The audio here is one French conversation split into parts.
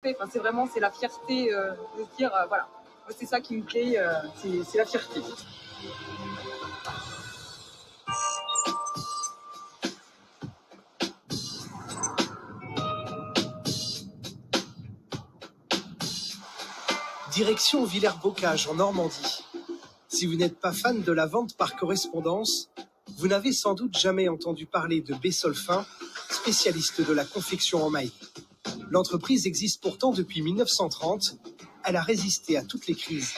fait. Enfin, c'est vraiment, c'est la fierté de se dire, voilà, moi, c'est ça qui me plaît, c'est la fierté. Direction Villers-Bocage en Normandie. Si vous n'êtes pas fan de la vente par correspondance, vous n'avez sans doute jamais entendu parler de Bessolfin, spécialiste de la confection en maille. L'entreprise existe pourtant depuis 1930. Elle a résisté à toutes les crises.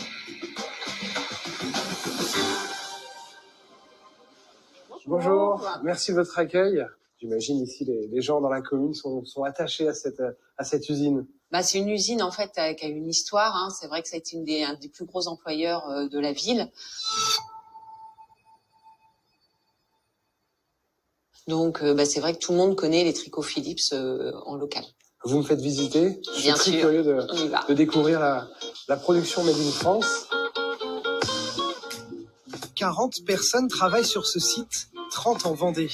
Bonjour, merci de votre accueil. J'imagine ici les gens dans la commune sont attachés à cette usine. C'est une usine en fait qui a une histoire. Hein. C'est vrai que ça a été un des plus gros employeurs de la ville. Donc c'est vrai que tout le monde connaît les tricots Philips en local. Vous me faites visiter. Je suis très curieux de découvrir la production Made in France. 40 personnes travaillent sur ce site, 30 en Vendée.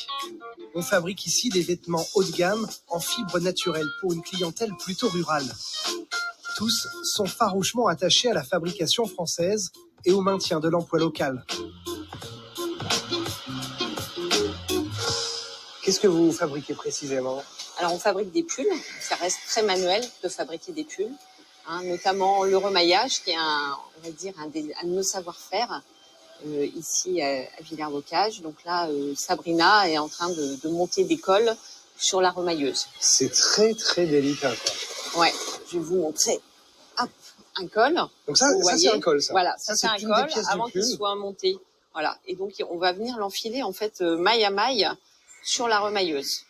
On fabrique ici des vêtements haut de gamme en fibres naturelles pour une clientèle plutôt rurale. Tous sont farouchement attachés à la fabrication française et au maintien de l'emploi local. Qu'est-ce que vous fabriquez précisément ? Alors on fabrique des pulls, ça reste très manuel de fabriquer des pulls, hein, notamment le remaillage qui est un de nos savoir-faire. Ici à Villers-Bocage. Donc là, Sabrina est en train de monter des cols sur la remailleuse. C'est très très délicat, quoi. Ouais, je vais vous montrer. Hop, un col. Donc ça c'est un col, ça. Voilà, ça c'est un col avant qu'il soit monté. Voilà, et donc on va venir l'enfiler en fait maille à maille sur la remailleuse.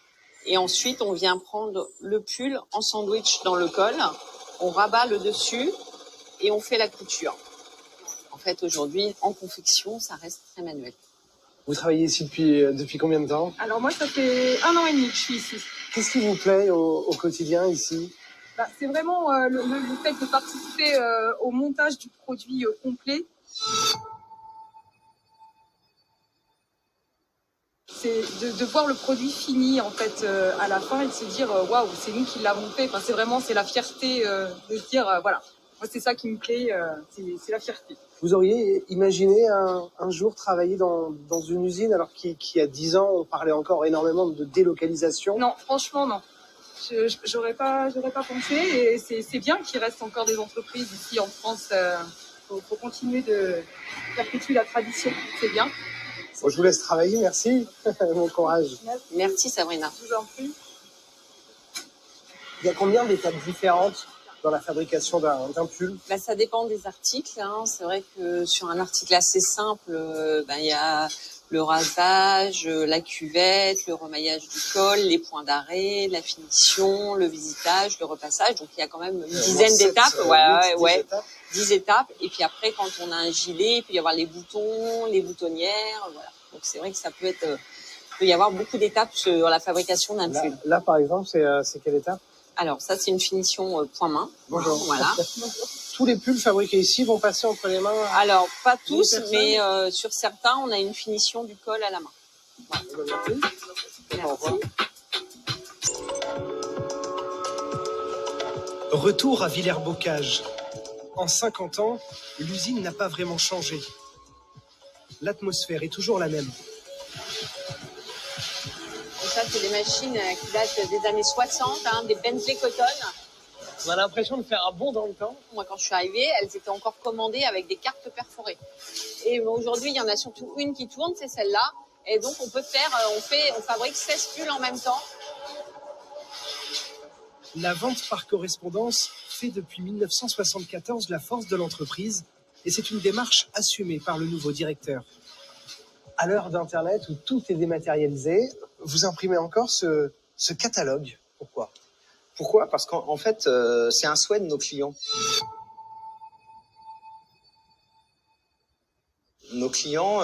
Et ensuite, on vient prendre le pull en sandwich dans le col, on rabat le dessus et on fait la couture. En fait, aujourd'hui, en confection, ça reste très manuel. Vous travaillez ici depuis combien de temps ? Alors moi, ça fait 1 an et demi que je suis ici. Qu'est-ce qui vous plaît au quotidien ici ? C'est vraiment le fait de participer au montage du produit complet. C'est de voir le produit fini en fait à la fin et de se dire waouh, c'est nous qui l'avons fait. Enfin, c'est la fierté de se dire voilà, moi c'est ça qui me plaît, c'est la fierté. Vous auriez imaginé un jour travailler dans une usine alors qu'il y a 10 ans, on parlait encore énormément de délocalisation ? Non, franchement, non. J'aurais pas pensé et c'est bien qu'il reste encore des entreprises ici en France. Faut continuer de perpétuer la tradition, c'est bien. Bon, je vous laisse travailler, merci. Bon courage. Merci Sabrina. Je vous en prie. Il y a combien d'étapes différentes dans la fabrication d'un pull ? Ça dépend des articles. Hein. C'est vrai que sur un article assez simple, il y a le rasage, la cuvette, le remaillage du col, les points d'arrêt, la finition, le visitage, le repassage. Donc il y a quand même une dizaine d'étapes. 10 étapes. Et puis après, quand on a un gilet, il peut y avoir les boutons, les boutonnières. Voilà. Donc c'est vrai que ça peut y avoir beaucoup d'étapes sur la fabrication d'un pull. Là, par exemple, c'est quelle étape ? Alors ça, c'est une finition point main. Bonjour. Voilà. Tous les pulls fabriqués ici vont passer entre les mains. Alors pas tous, mais sur certains, on a une finition du col à la main. Voilà. Merci. Retour à Villers-Bocage. En 50 ans, l'usine n'a pas vraiment changé. L'atmosphère est toujours la même. Et ça, c'est des machines qui datent des années 60, des Bentley Cotton. On a l'impression de faire un bond dans le temps. Moi, quand je suis arrivée, elles étaient encore commandées avec des cartes perforées. Et aujourd'hui, il y en a surtout une qui tourne, c'est celle-là. Et donc, on fabrique 16 pulls en même temps. La vente par correspondance fait depuis 1974 la force de l'entreprise et c'est une démarche assumée par le nouveau directeur. À l'heure d'Internet où tout est dématérialisé, vous imprimez encore ce catalogue. Pourquoi ? Parce qu'en fait, c'est un souhait de nos clients. Nos clients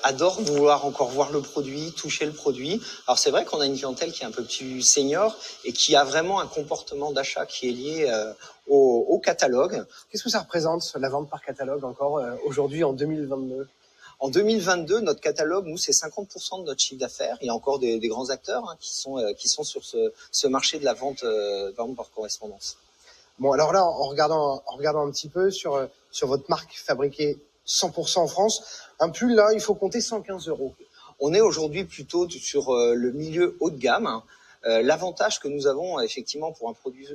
adorent vouloir encore voir le produit, toucher le produit. Alors c'est vrai qu'on a une clientèle qui est un peu plus senior et qui a vraiment un comportement d'achat qui est lié au catalogue. Qu'est-ce que ça représente, la vente par catalogue encore aujourd'hui en 2022 ? En 2022, notre catalogue, nous, c'est 50% de notre chiffre d'affaires. Il y a encore des grands acteurs qui sont sur ce marché de la vente par correspondance. Bon, alors là, en regardant un petit peu sur votre marque fabriquée 100% en France, un pull là, il faut compter 115 €. On est aujourd'hui plutôt sur le milieu haut de gamme. L'avantage que nous avons effectivement pour un produit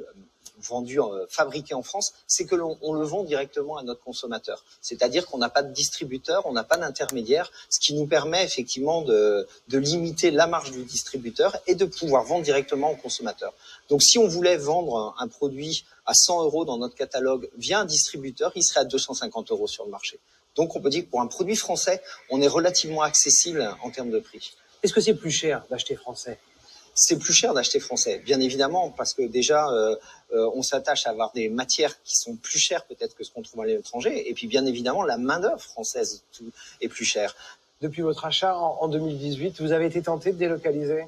vendu, fabriqué en France, c'est que on le vend directement à notre consommateur. C'est-à-dire qu'on n'a pas de distributeur, on n'a pas d'intermédiaire, ce qui nous permet effectivement de limiter la marge du distributeur et de pouvoir vendre directement au consommateur. Donc si on voulait vendre un produit à 100 € dans notre catalogue via un distributeur, il serait à 250 € sur le marché. Donc on peut dire que pour un produit français, on est relativement accessible en termes de prix. Est-ce que c'est plus cher d'acheter français? C'est plus cher d'acheter français, bien évidemment, parce que déjà, on s'attache à avoir des matières qui sont plus chères peut-être que ce qu'on trouve à l'étranger. Et puis, bien évidemment, la main-d'œuvre française est plus chère. Depuis votre achat en 2018, vous avez été tenté de délocaliser?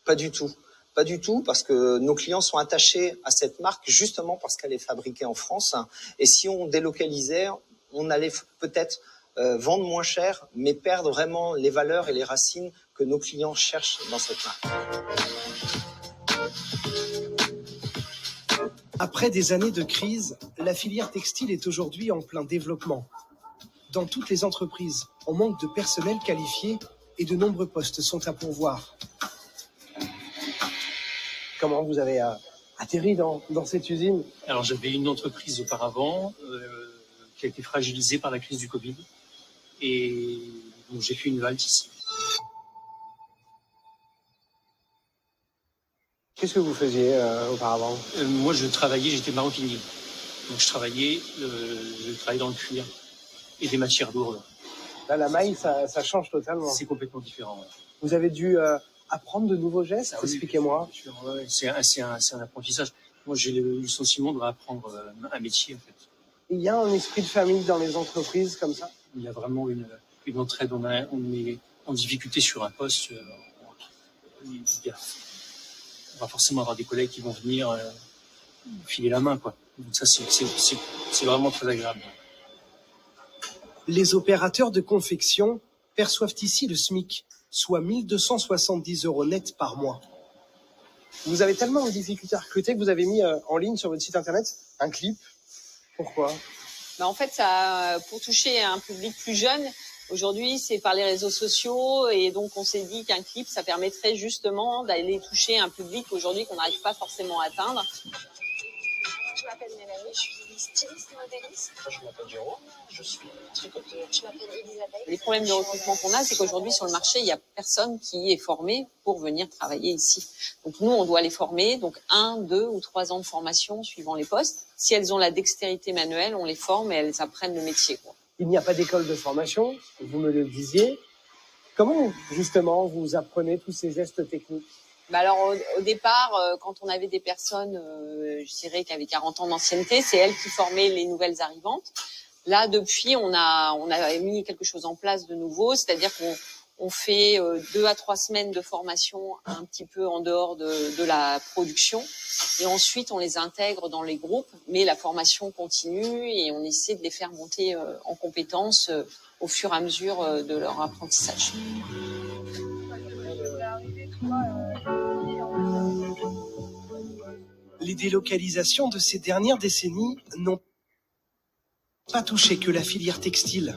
Pas du tout. Pas du tout, parce que nos clients sont attachés à cette marque justement parce qu'elle est fabriquée en France. Et si on délocalisait, on allait peut-être vendre moins cher, mais perdre vraiment les valeurs et les racines que nos clients cherchent dans cette marque. Après des années de crise, la filière textile est aujourd'hui en plein développement. Dans toutes les entreprises, on manque de personnel qualifié et de nombreux postes sont à pourvoir. Comment vous avez atterri dans cette usine? Alors j'avais une entreprise auparavant qui a été fragilisée par la crise du Covid et donc j'ai fait une halte ici. Qu'est-ce que vous faisiez auparavant? Moi j'étais maroquinier, donc je travaillais dans le cuir et des matières lourdes. Là, la maille, ça change totalement. C'est complètement différent. Ouais. Vous avez dû apprendre de nouveaux gestes? Expliquez-moi. Ouais, c'est un apprentissage. Moi j'ai eu le sentiment de apprendre un métier en fait. Il y a un esprit de famille dans les entreprises comme ça? Il y a vraiment une entraide. On est en difficulté sur un poste. On va forcément avoir des collègues qui vont venir filer la main, quoi. Donc ça, c'est vraiment très agréable. Les opérateurs de confection perçoivent ici le SMIC, soit 1 270 € net par mois. Vous avez tellement de difficultés à recruter que vous avez mis en ligne sur votre site internet un clip. Pourquoi? En fait, pour toucher un public plus jeune, aujourd'hui, c'est par les réseaux sociaux et donc on s'est dit qu'un clip, ça permettrait justement d'aller toucher un public aujourd'hui qu'on n'arrive pas forcément à atteindre. Je m'appelle Mélanie, je suis styliste modéliste. Je m'appelle Jérôme, je suis tricoteur. Je m'appelle Elisabeth. Les problèmes de recrutement qu'on a, c'est qu'aujourd'hui sur le marché, il n'y a personne qui est formé pour venir travailler ici. Donc nous, on doit les former, donc 1, 2 ou 3 ans de formation suivant les postes. Si elles ont la dextérité manuelle, on les forme et elles apprennent le métier, quoi. Il n'y a pas d'école de formation, vous me le disiez. Comment, justement, vous apprenez tous ces gestes techniques? Alors, au départ, quand on avait des personnes, je dirais, qui avaient 40 ans d'ancienneté, c'est elles qui formaient les nouvelles arrivantes. Là, depuis, on a mis quelque chose en place de nouveau, c'est-à-dire qu'on fait 2 à 3 semaines de formation un petit peu en dehors de la production. Et ensuite, on les intègre dans les groupes, mais la formation continue et on essaie de les faire monter en compétences au fur et à mesure de leur apprentissage. Les délocalisations de ces dernières décennies n'ont pas touché que la filière textile.